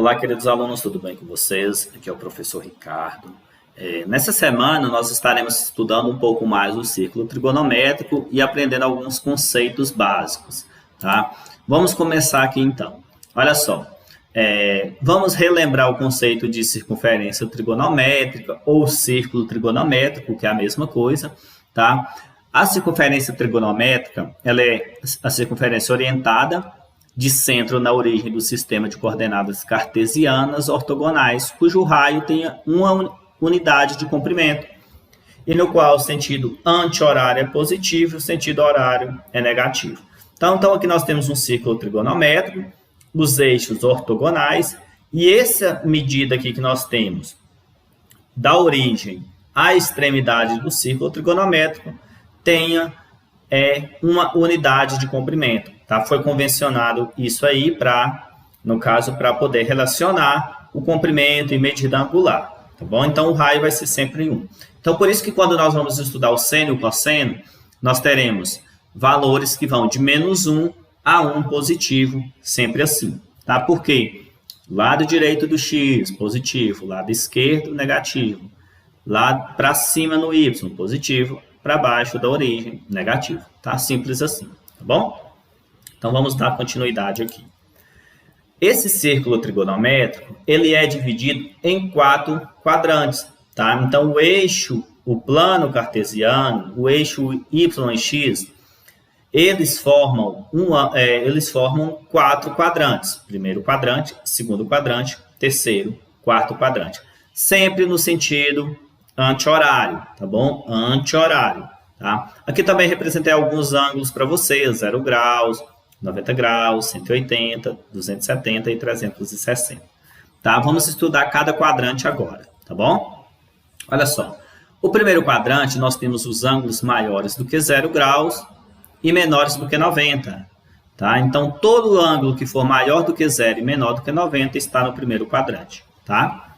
Olá, queridos alunos, tudo bem com vocês? Aqui é o professor Ricardo. Nessa semana, nós estaremos estudando um pouco mais o círculo trigonométrico e aprendendo alguns conceitos básicos, tá? Vamos começar aqui, então. Olha só, vamos relembrar o conceito de circunferência trigonométrica ou círculo trigonométrico, que é a mesma coisa, tá? A circunferência trigonométrica, ela é a circunferência orientada de centro na origem do sistema de coordenadas cartesianas ortogonais, cujo raio tenha uma unidade de comprimento, e no qual o sentido anti-horário é positivo e o sentido horário é negativo. Então aqui nós temos um círculo trigonométrico, os eixos ortogonais, e essa medida aqui que nós temos da origem à extremidade do círculo trigonométrico tenha uma unidade de comprimento. Tá? Foi convencionado isso aí no caso, para poder relacionar o comprimento e medida angular. Tá bom? Então, o raio vai ser sempre 1. Então, por isso que quando nós vamos estudar o seno e o cosseno, nós teremos valores que vão de -1 a 1 positivo, sempre assim. Tá? Por quê? Lado direito do x, positivo. Lado esquerdo, negativo. Lá para cima no y, positivo. Para baixo da origem, negativo. Tá? Simples assim. Tá bom? Então, vamos dar continuidade aqui. Esse círculo trigonométrico, ele é dividido em 4 quadrantes, tá? Então, o eixo, o plano cartesiano, o eixo y e x, eles formam 4 quadrantes. Primeiro quadrante, segundo quadrante, terceiro, quarto quadrante. Sempre no sentido anti-horário, tá bom? Anti-horário, tá? Aqui também representei alguns ângulos para vocês, 0 graus, 90 graus, 180, 270 e 360. Tá? Vamos estudar cada quadrante agora, tá bom? Olha só. O primeiro quadrante, nós temos os ângulos maiores do que 0 graus e menores do que 90. Tá? Então, todo ângulo que for maior do que 0 e menor do que 90 está no primeiro quadrante. Tá?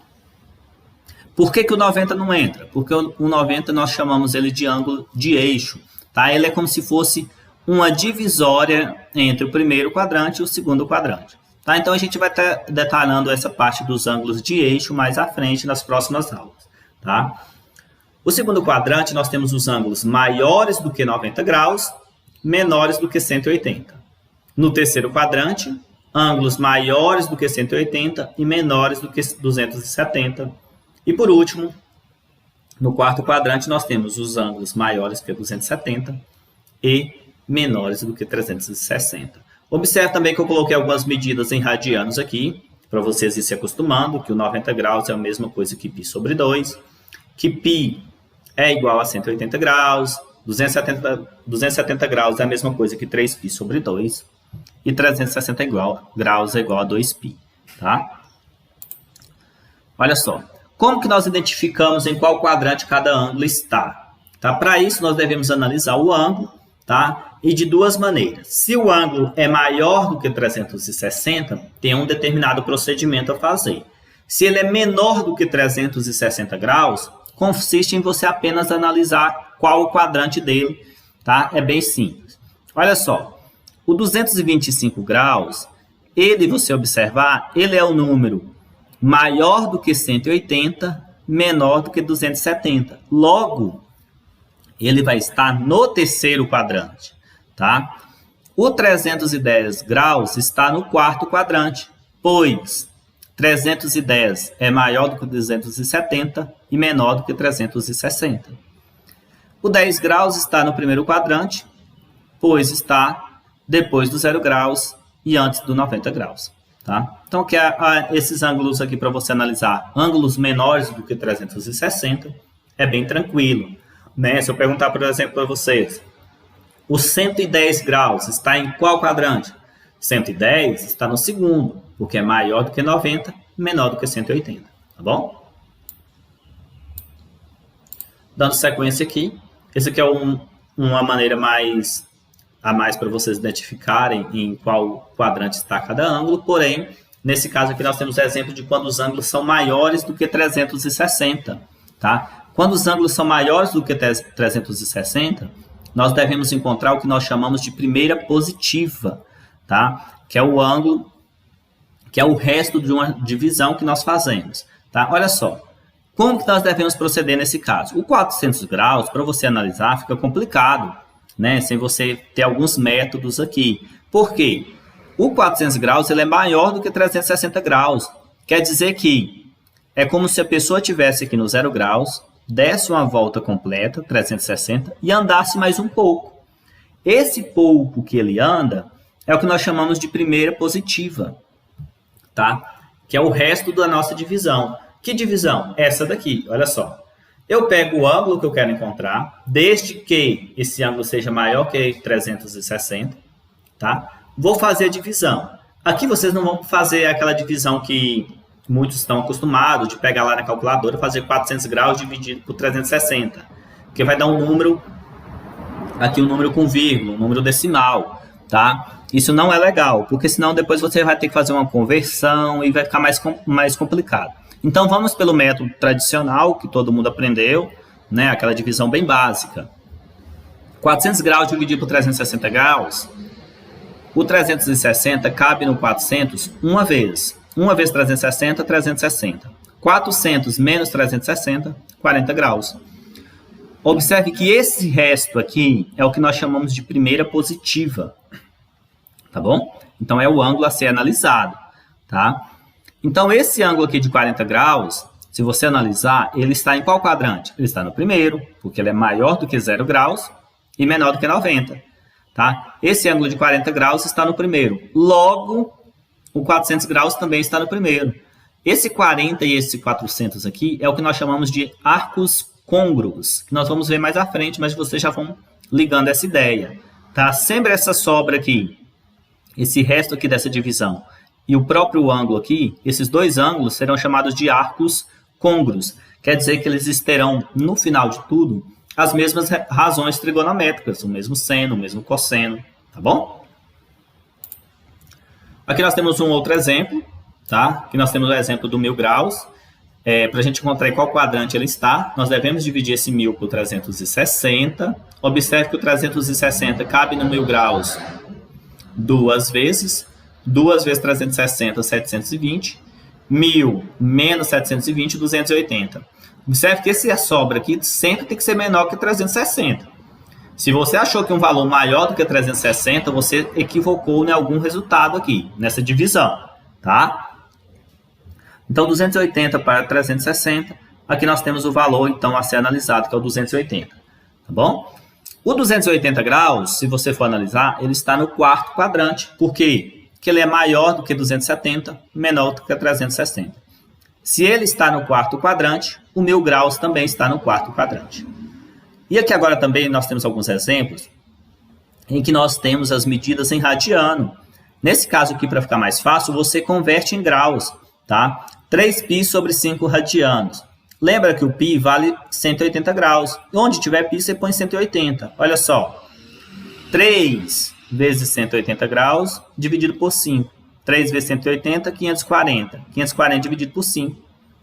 Por que o 90 não entra? Porque o 90 nós chamamos ele de ângulo de eixo. Tá? Ele é como se fosse uma divisória entre o primeiro quadrante e o segundo quadrante. Tá? Então, a gente vai estar detalhando essa parte dos ângulos de eixo mais à frente nas próximas aulas. Tá? O segundo quadrante, nós temos os ângulos maiores do que 90 graus, menores do que 180. No terceiro quadrante, ângulos maiores do que 180 e menores do que 270. E, por último, no quarto quadrante, nós temos os ângulos maiores que 270 e menores do que 360. Observe também que eu coloquei algumas medidas em radianos aqui, para vocês irem se acostumando, que o 90 graus é a mesma coisa que π sobre 2, que π é igual a 180 graus, 270 graus é a mesma coisa que 3π sobre 2, e 360 graus é igual a 2π. Tá? Olha só, como que nós identificamos em qual quadrante cada ângulo está? Tá? Para isso, nós devemos analisar o ângulo, tá? E de duas maneiras. Se o ângulo é maior do que 360, tem um determinado procedimento a fazer. Se ele é menor do que 360 graus, consiste em você apenas analisar qual o quadrante dele, tá? É bem simples. Olha só, o 225 graus, você observar, ele é o número maior do que 180, menor do que 270. Logo, ele vai estar no terceiro quadrante. Tá? O 310 graus está no quarto quadrante, pois 310 é maior do que 270 e menor do que 360. O 10 graus está no primeiro quadrante, pois está depois do 0 graus e antes do 90 graus. Tá? Então, aqui esses ângulos aqui para você analisar, ângulos menores do que 360, é bem tranquilo. Né? Se eu perguntar, por exemplo, para vocês, o 110 graus está em qual quadrante? 110 está no segundo, porque é maior do que 90, menor do que 180, tá bom? Dando sequência aqui, esse aqui é uma maneira a mais para vocês identificarem em qual quadrante está cada ângulo, porém, nesse caso aqui nós temos exemplo de quando os ângulos são maiores do que 360, tá? Quando os ângulos são maiores do que 360, nós devemos encontrar o que nós chamamos de primeira positiva, tá? Que é o ângulo que é o resto de uma divisão que nós fazemos. Tá? Olha só, como que nós devemos proceder nesse caso? O 400 graus, para você analisar, fica complicado, né? Sem você ter alguns métodos aqui. Por quê? O 400 graus ele é maior do que 360 graus. Quer dizer que é como se a pessoa estivesse aqui no 0 graus, desse uma volta completa, 360, e andasse mais um pouco. Esse pouco que ele anda é o que nós chamamos de primeira positiva, tá? Que é o resto da nossa divisão. Que divisão? Essa daqui, olha só. Eu pego o ângulo que eu quero encontrar, desde que esse ângulo seja maior que 360, tá? Vou fazer a divisão. Aqui vocês não vão fazer aquela divisão que muitos estão acostumados, de pegar lá na calculadora e fazer 400 graus dividido por 360, porque vai dar um número, aqui um número com vírgula, um número decimal, tá? Isso não é legal, porque senão depois você vai ter que fazer uma conversão e vai ficar mais complicado. Então, vamos pelo método tradicional, que todo mundo aprendeu, né? Aquela divisão bem básica. 400 graus dividido por 360 graus, o 360 cabe no 400 uma vez. 1 vezes 360, 360. 400 menos 360, 40 graus. Observe que esse resto aqui é o que nós chamamos de primeira positiva. Tá bom? Então, é o ângulo a ser analisado, tá? Então, esse ângulo aqui de 40 graus, se você analisar, ele está em qual quadrante? Ele está no primeiro, porque ele é maior do que 0 graus e menor do que 90. Tá? Esse ângulo de 40 graus está no primeiro. Logo, o 400 graus também está no primeiro. Esse 40 e esse 400 aqui é o que nós chamamos de arcos côngruos, que nós vamos ver mais à frente, mas vocês já vão ligando essa ideia. Tá? Sempre essa sobra aqui, esse resto aqui dessa divisão, e o próprio ângulo aqui, esses dois ângulos serão chamados de arcos côngruos. Quer dizer que eles terão, no final de tudo, as mesmas razões trigonométricas, o mesmo seno, o mesmo cosseno, tá bom? Aqui nós temos um outro exemplo, tá? Aqui nós temos o exemplo do 1000 graus. Para a gente encontrar em qual quadrante ele está, nós devemos dividir esse 1000 por 360. Observe que o 360 cabe no 1000 graus duas vezes. 2 vezes 360, 720. 1000 menos 720, 280. Observe que essa sobra aqui sempre tem que ser menor que 360. Se você achou que um valor maior do que 360, você equivocou em algum resultado aqui, nessa divisão, tá? Então, 280 para 360, aqui nós temos o valor, então, a ser analisado, que é o 280, tá bom? O 280 graus, se você for analisar, ele está no quarto quadrante. Por quê? Porque ele é maior do que 270, menor do que 360. Se ele está no quarto quadrante, o 1000 graus também está no quarto quadrante. E aqui agora também nós temos alguns exemplos em que nós temos as medidas em radiano. Nesse caso aqui, para ficar mais fácil, você converte em graus, tá? 3π sobre 5 radianos. Lembra que o π vale 180 graus. Onde tiver π, você põe 180. Olha só. 3 vezes 180 graus dividido por 5. 3 vezes 180, 540. 540 dividido por 5,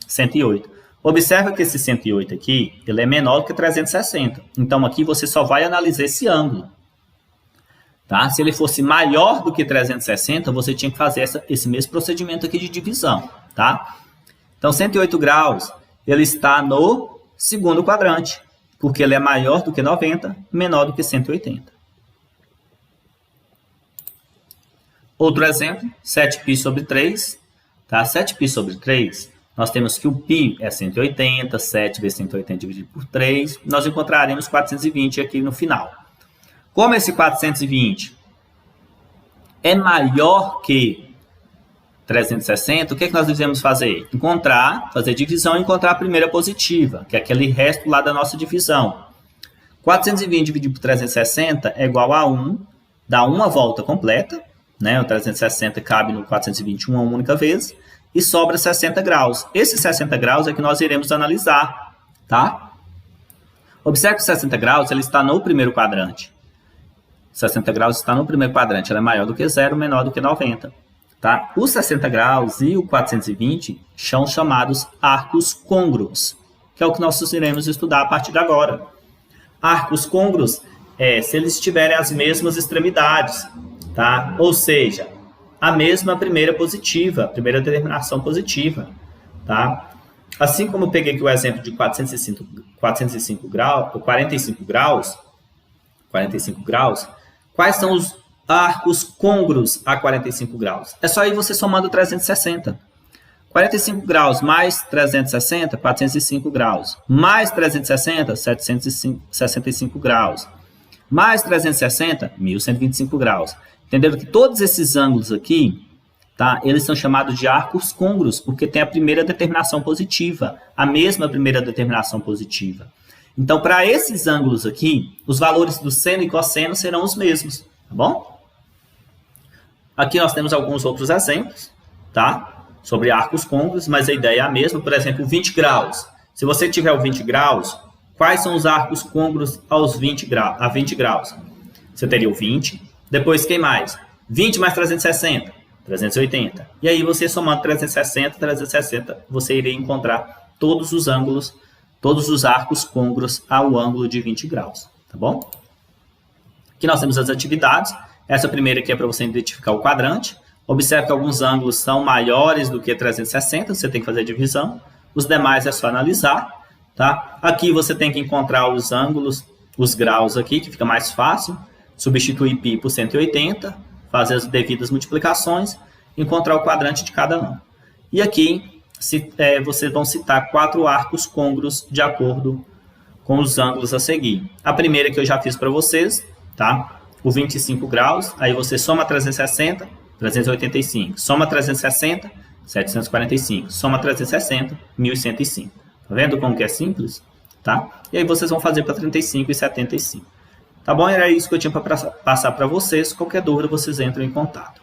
108. Observa que esse 108 aqui, ele é menor do que 360. Então, aqui você só vai analisar esse ângulo. Tá? Se ele fosse maior do que 360, você tinha que fazer esse mesmo procedimento aqui de divisão. Tá? Então, 108 graus, ele está no segundo quadrante, porque ele é maior do que 90, menor do que 180. Outro exemplo, 7π sobre 3. Tá? 7π sobre 3, nós temos que o π é 180, 7 vezes 180 dividido por 3. Nós encontraremos 420 aqui no final. Como esse 420 é maior que 360, o que é que nós devemos fazer? Fazer divisão e encontrar a primeira positiva, que é aquele resto lá da nossa divisão. 420 dividido por 360 é igual a 1, dá uma volta completa, né? O 360 cabe no 421 uma única vez, e sobra 60 graus. Esses 60 graus é que nós iremos analisar, tá? Observe que o 60 graus ele está no primeiro quadrante. 60 graus está no primeiro quadrante, ela é maior do que 0, menor do que 90. Tá? Os 60 graus e o 420 são chamados arcos côngruos, que é o que nós iremos estudar a partir de agora. Arcos côngruos se eles tiverem as mesmas extremidades, tá? Ou seja, a mesma primeira positiva, a primeira determinação positiva, tá? Assim como eu peguei aqui o exemplo de 45 graus, quais são os arcos côngruos a 45 graus? É só aí você somando 360. 45 graus mais 360, 405 graus. Mais 360, 765 graus. Mais 360, 1125 graus. Entenderam que todos esses ângulos aqui, tá, eles são chamados de arcos côngruos, porque tem a primeira determinação positiva, a mesma primeira determinação positiva. Então, para esses ângulos aqui, os valores do seno e cosseno serão os mesmos, tá bom? Aqui nós temos alguns outros exemplos, tá? Sobre arcos côngruos, mas a ideia é a mesma. Por exemplo, 20 graus. Se você tiver o 20 graus, quais são os arcos côngruos a 20 graus? Você teria o 20, depois quem mais? 20 mais 360, 380. E aí você somando 360, você iria encontrar todos os ângulos, todos os arcos côngruos ao ângulo de 20 graus, tá bom? Aqui nós temos as atividades. Essa primeira aqui é para você identificar o quadrante. Observe que alguns ângulos são maiores do que 360, você tem que fazer a divisão. Os demais é só analisar, tá? Aqui você tem que encontrar os ângulos, os graus aqui, que fica mais fácil. Substituir π por 180, fazer as devidas multiplicações, encontrar o quadrante de cada ângulo. E aqui vocês vão citar 4 arcos côngruos de acordo com os ângulos a seguir. A primeira que eu já fiz para vocês, tá? O 25 graus, aí você soma 360, 385. Soma 360, 745. Soma 360, 1105. Tá vendo como que é simples? Tá? E aí vocês vão fazer para 35 e 75. Tá bom? Era isso que eu tinha para passar para vocês. Qualquer dúvida, vocês entram em contato.